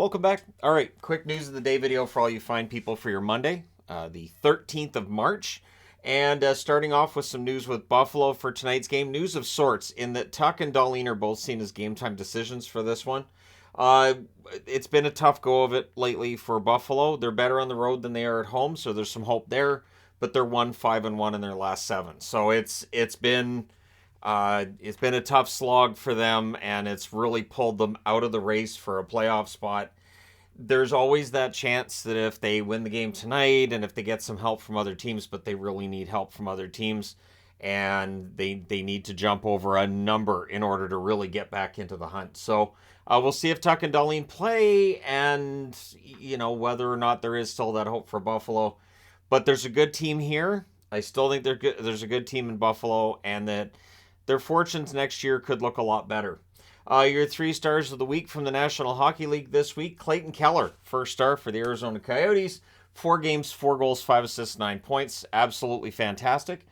Welcome back. All right, quick news of the day video for all you fine people for your Monday, the 13th of March. And starting off with some news with Buffalo for tonight's game. News of sorts in that Tuck and Darlene are both seen as game time decisions for this one. Uh, it's been a tough go of it lately for Buffalo. They're better on the road than they are at home, so there's some hope there. But they're 1-5-1 in their last 7. So it's been a tough slog for them, and it's really pulled them out of the race for a playoff spot. There's always that chance that if they win the game tonight and if they get some help from other teams, but they really need help from other teams, and they need to jump over a number in order to really get back into the hunt. So we'll see if Tuck and Darlene play, and whether or not there is still that hope for Buffalo. But there's a good team here. I still think there's a good team in Buffalo, and that their fortunes next year could look a lot better. Your 3 stars of the week from the National Hockey League this week. Clayton Keller, first star for the Arizona Coyotes. 4 games, 4 goals, 5 assists, 9 points. Absolutely fantastic.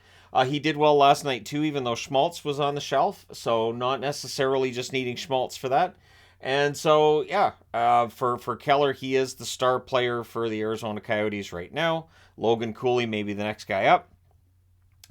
He did well last night too, even though Schmaltz was on the shelf. So not necessarily just needing Schmaltz for that. And so, for Keller, he is the star player for the Arizona Coyotes right now. Logan Cooley may be the next guy up.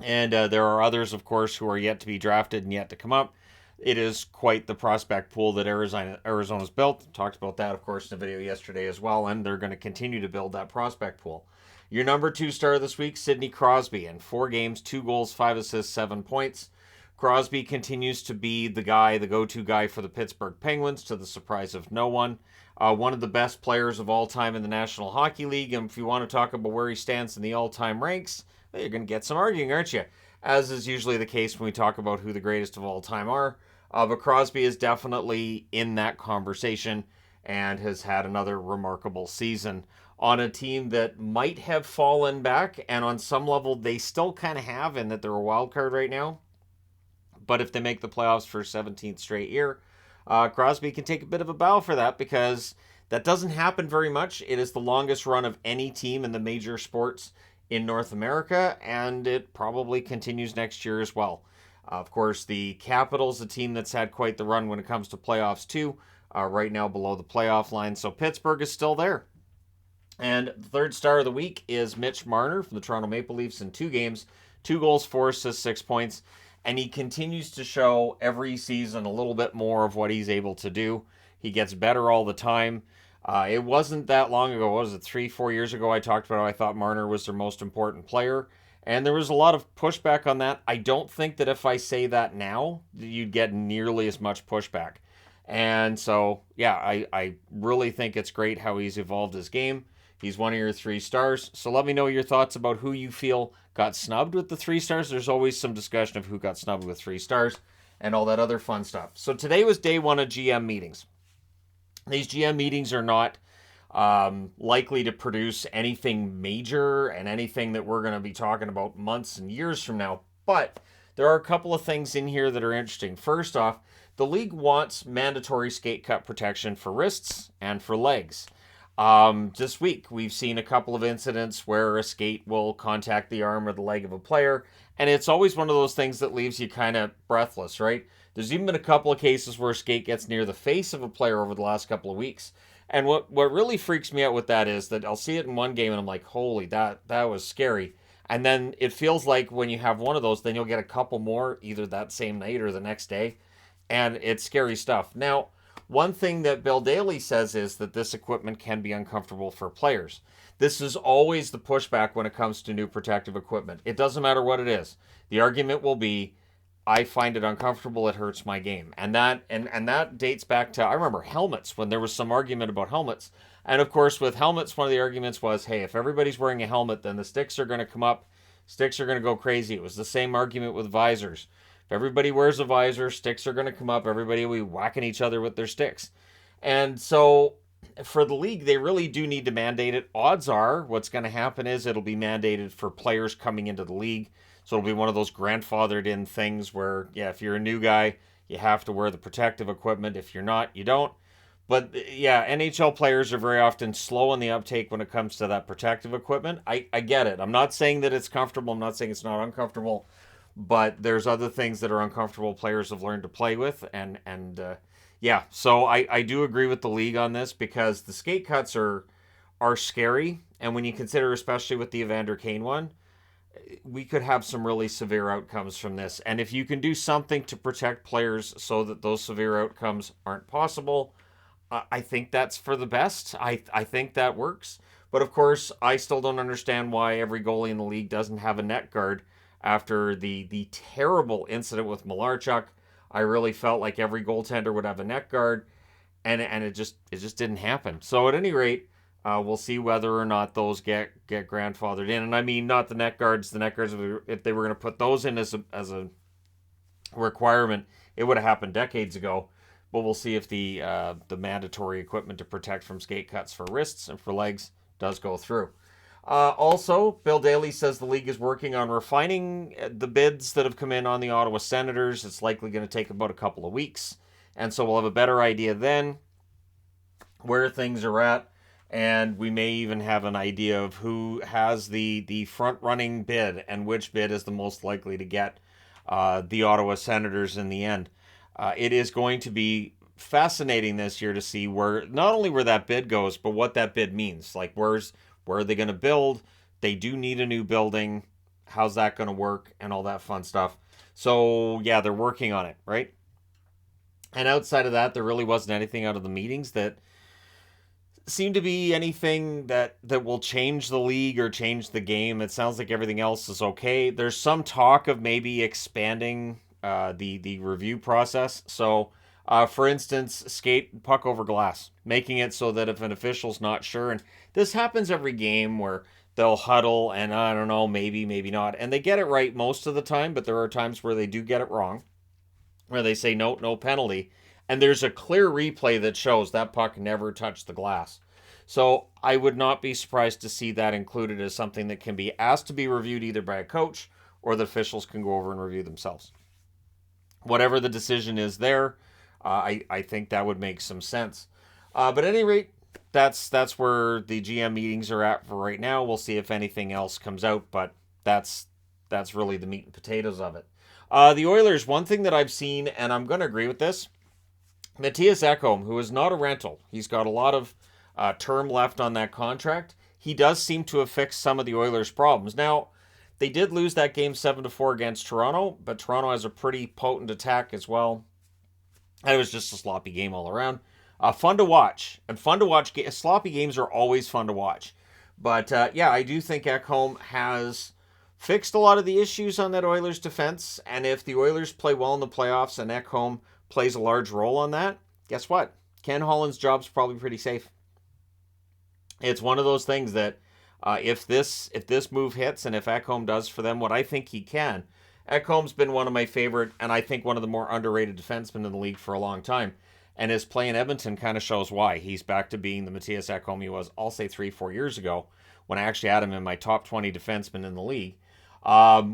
And there are others, of course, who are yet to be drafted and yet to come up. It is quite the prospect pool that Arizona's built. Talked about that, of course, in the video yesterday as well, and they're going to continue to build that prospect pool. Your number 2 star this week, Sidney Crosby, in 4 games, 2 goals, 5 assists, 7 points. Crosby continues to be the go-to guy for the Pittsburgh Penguins, to the surprise of no one. One of the best players of all time in the National Hockey League, and if you want to talk about where he stands in the all-time ranks, well, you're going to get some arguing, aren't you? As is usually the case when we talk about who the greatest of all time are. But Crosby is definitely in that conversation and has had another remarkable season on a team that might have fallen back, and on some level they still kind of have, in that they're a wild card right now. But if they make the playoffs for 17th straight year, Crosby can take a bit of a bow for that, because that doesn't happen very much. It is the longest run of any team in the major sports in North America, and it probably continues next year as well. Of course, the Capitals, a team that's had quite the run when it comes to playoffs too, are right now below the playoff line, so Pittsburgh is still there. And the 3rd star of the week is Mitch Marner from the Toronto Maple Leafs in 2 games, 2 goals, 4 assists, 6 points, and he continues to show every season a little bit more of what he's able to do. He gets better all the time. It wasn't that long ago, what was it, 3-4 years ago, I talked about how I thought Marner was their most important player. And there was a lot of pushback on that. I don't think that if I say that now, you'd get nearly as much pushback. And so, I really think it's great how he's evolved his game. He's one of your 3 stars. So let me know your thoughts about who you feel got snubbed with the 3 stars. There's always some discussion of who got snubbed with 3 stars and all that other fun stuff. So today was day 1 of GM meetings. These GM meetings are not likely to produce anything major and anything that we're going to be talking about months and years from now. But there are a couple of things in here that are interesting. First off, the league wants mandatory skate cut protection for wrists and for legs. This week, we've seen a couple of incidents where a skate will contact the arm or the leg of a player, and it's always one of those things that leaves you kind of breathless, right? There's even been a couple of cases where a skate gets near the face of a player over the last couple of weeks. And what really freaks me out with that is that I'll see it in one game and I'm like, holy, that was scary. And then it feels like when you have one of those, then you'll get a couple more either that same night or the next day. And it's scary stuff. Now, one thing that Bill Daly says is that this equipment can be uncomfortable for players. This is always the pushback when it comes to new protective equipment. It doesn't matter what it is. The argument will be, I find it uncomfortable, it hurts my game. And that dates back to, I remember helmets, when there was some argument about helmets. And of course, with helmets, one of the arguments was, hey, if everybody's wearing a helmet, then the sticks are going to come up, sticks are going to go crazy. It was the same argument with visors. If everybody wears a visor, sticks are going to come up, everybody will be whacking each other with their sticks. And so for the league, they really do need to mandate it. Odds are what's going to happen is it'll be mandated for players coming into the league. So it'll be one of those grandfathered in things where, if you're a new guy, you have to wear the protective equipment. If you're not, you don't. But NHL players are very often slow on the uptake when it comes to that protective equipment. I get it. I'm not saying that it's comfortable. I'm not saying it's not uncomfortable. But there's other things that are uncomfortable players have learned to play with. And Yeah, so I do agree with the league on this because the skate cuts are scary, and when you consider, especially with the Evander Kane one, we could have some really severe outcomes from this. And if you can do something to protect players so that those severe outcomes aren't possible, I think that's for the best. I think that works. But of course, I still don't understand why every goalie in the league doesn't have a net guard after the terrible incident with Malarchuk. I really felt like every goaltender would have a net guard, and it just didn't happen. So at any rate, we'll see whether or not those get grandfathered in. And I mean, not the net guards. The net guards, if they were going to put those in as a requirement, it would have happened decades ago. But we'll see if the mandatory equipment to protect from skate cuts for wrists and for legs does go through. Also, Bill Daly says the league is working on refining the bids that have come in on the Ottawa Senators. It's likely going to take about a couple of weeks. And so we'll have a better idea then where things are at. And we may even have an idea of who has the front-running bid and which bid is the most likely to get the Ottawa Senators in the end. It is going to be fascinating this year to see where not only where that bid goes, but what that bid means. Like where are they going to build? They do need a new building. How's that going to work? And all that fun stuff. So yeah, they're working on it, right? And outside of that, there really wasn't anything out of the meetings that seemed to be anything that will change the league or change the game. It sounds like everything else is okay. There's some talk of maybe expanding the review process. So, for instance, skate puck over glass, making it so that if an official's not sure, and this happens every game where they'll huddle and I don't know, maybe not, and they get it right most of the time, but there are times where they do get it wrong, where they say no penalty, and there's a clear replay that shows that puck never touched the glass. So I would not be surprised to see that included as something that can be asked to be reviewed either by a coach or the officials can go over and review themselves. Whatever the decision is there, I think that would make some sense. But at any rate, that's where the GM meetings are at for right now. We'll see if anything else comes out, but that's really the meat and potatoes of it. The Oilers, one thing that I've seen, and I'm going to agree with this, Matthias Ekholm, who is not a rental, he's got a lot of term left on that contract. He does seem to have fixed some of the Oilers' problems. Now, they did lose that game 7-4 against Toronto, but Toronto has a pretty potent attack as well. And it was just a sloppy game all around. Fun to watch. And fun to watch. Sloppy games are always fun to watch. But yeah, I do think Ekholm has fixed a lot of the issues on that Oilers defense. And if the Oilers play well in the playoffs and Ekholm plays a large role on that, guess what? Ken Holland's job's probably pretty safe. It's one of those things that if this move hits and if Ekholm does for them what I think he can, Ekholm's been one of my favorite and I think one of the more underrated defensemen in the league for a long time. And his play in Edmonton kind of shows why. He's back to being the Matthias Ekholm he was, I'll say 3-4 years ago, when I actually had him in my top 20 defensemen in the league,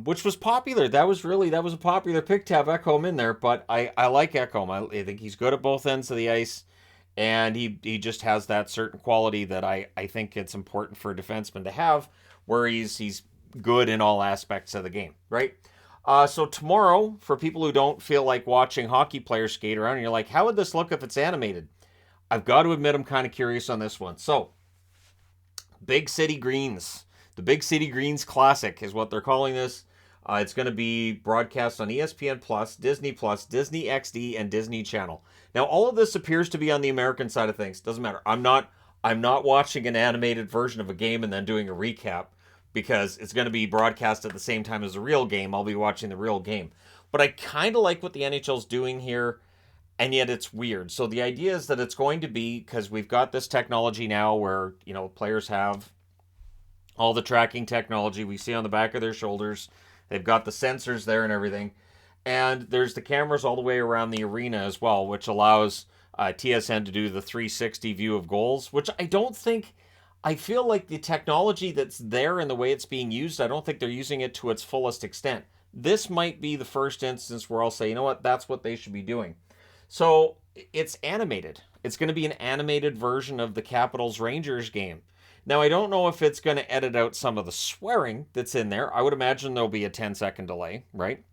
which was popular. That was a popular pick to have Ekholm in there, but I like Ekholm. I think he's good at both ends of the ice. And he just has that certain quality that I think it's important for a defenseman to have, where he's good in all aspects of the game, right? So tomorrow, for people who don't feel like watching hockey players skate around, and you're like, how would this look if it's animated? I've got to admit I'm kind of curious on this one. So, Big City Greens. The Big City Greens Classic is what they're calling this. It's going to be broadcast on ESPN+, Disney+, Disney XD, and Disney Channel. Now, all of this appears to be on the American side of things. Doesn't matter. I'm not watching an animated version of a game and then doing a recap because it's going to be broadcast at the same time as the real game. I'll be watching the real game. But I kind of like what the NHL's doing here, and yet it's weird. So the idea is that it's going to be, because we've got this technology now where, players have all the tracking technology we see on the back of their shoulders. They've got the sensors there and everything. And there's the cameras all the way around the arena as well, which allows TSN to do the 360 view of goals, which I feel like the technology that's there and the way it's being used, I don't think they're using it to its fullest extent. This might be the first instance where I'll say, you know what, that's what they should be doing. So it's animated. It's going to be an animated version of the Capitals Rangers game. Now, I don't know if it's going to edit out some of the swearing that's in there. I would imagine there'll be a 10-second delay, right?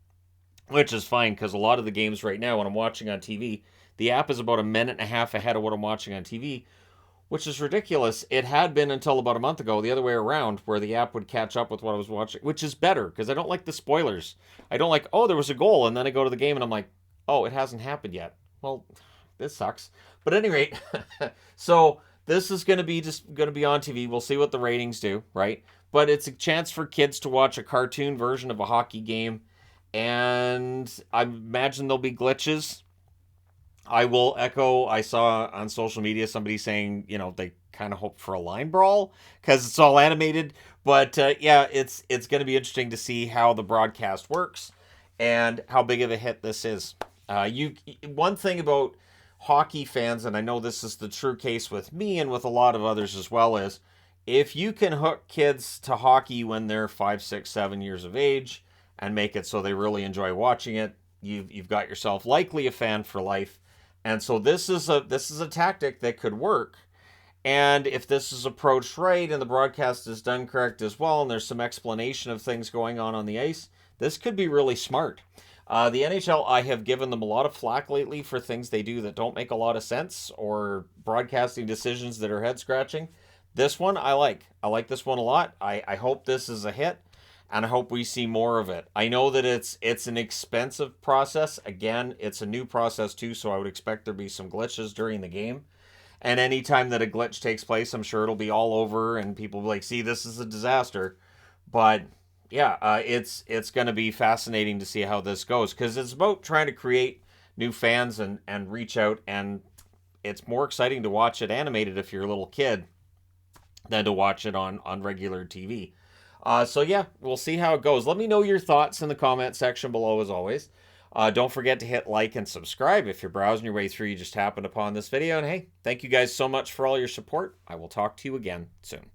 Which is fine, because a lot of the games right now, when I'm watching on TV, The app is about a minute and a half ahead of what I'm watching on TV, which is ridiculous. It had been until about a month ago, the other way around, where the app would catch up with what I was watching, which is better because I don't like the spoilers. I don't like, oh, there was a goal, and then I go to the game and I'm like, oh, it hasn't happened yet. Well, this sucks. But at any rate, so this is going to be just going to be on TV. We'll see what the ratings do, right? But it's a chance for kids to watch a cartoon version of a hockey game, and I imagine there'll be glitches. I will echo, I saw on social media somebody saying, they kind of hope for a line brawl because it's all animated. But yeah, it's going to be interesting to see how the broadcast works and how big of a hit this is. One thing about hockey fans, and I know this is the true case with me and with a lot of others as well, is if you can hook kids to hockey when they're 5, 6, 7 years of age and make it so they really enjoy watching it, you've got yourself likely a fan for life. And so this is a tactic that could work. And if this is approached right and the broadcast is done correct as well, and there's some explanation of things going on the ice, this could be really smart. The NHL, I have given them a lot of flack lately for things they do that don't make a lot of sense or broadcasting decisions that are head scratching. This one I like. I like this one a lot. I hope this is a hit, and I hope we see more of it. I know that it's an expensive process. Again, it's a new process too, so I would expect there be some glitches during the game. And anytime that a glitch takes place, I'm sure it'll be all over, and people will be like, see, this is a disaster. But yeah, it's going to be fascinating to see how this goes, because it's about trying to create new fans and reach out, and it's more exciting to watch it animated if you're a little kid than to watch it on regular TV. So yeah, we'll see how it goes. Let me know your thoughts in the comment section below as always. Don't forget to hit like and subscribe if you're browsing your way through, you just happened upon this video. And hey, thank you guys so much for all your support. I will talk to you again soon.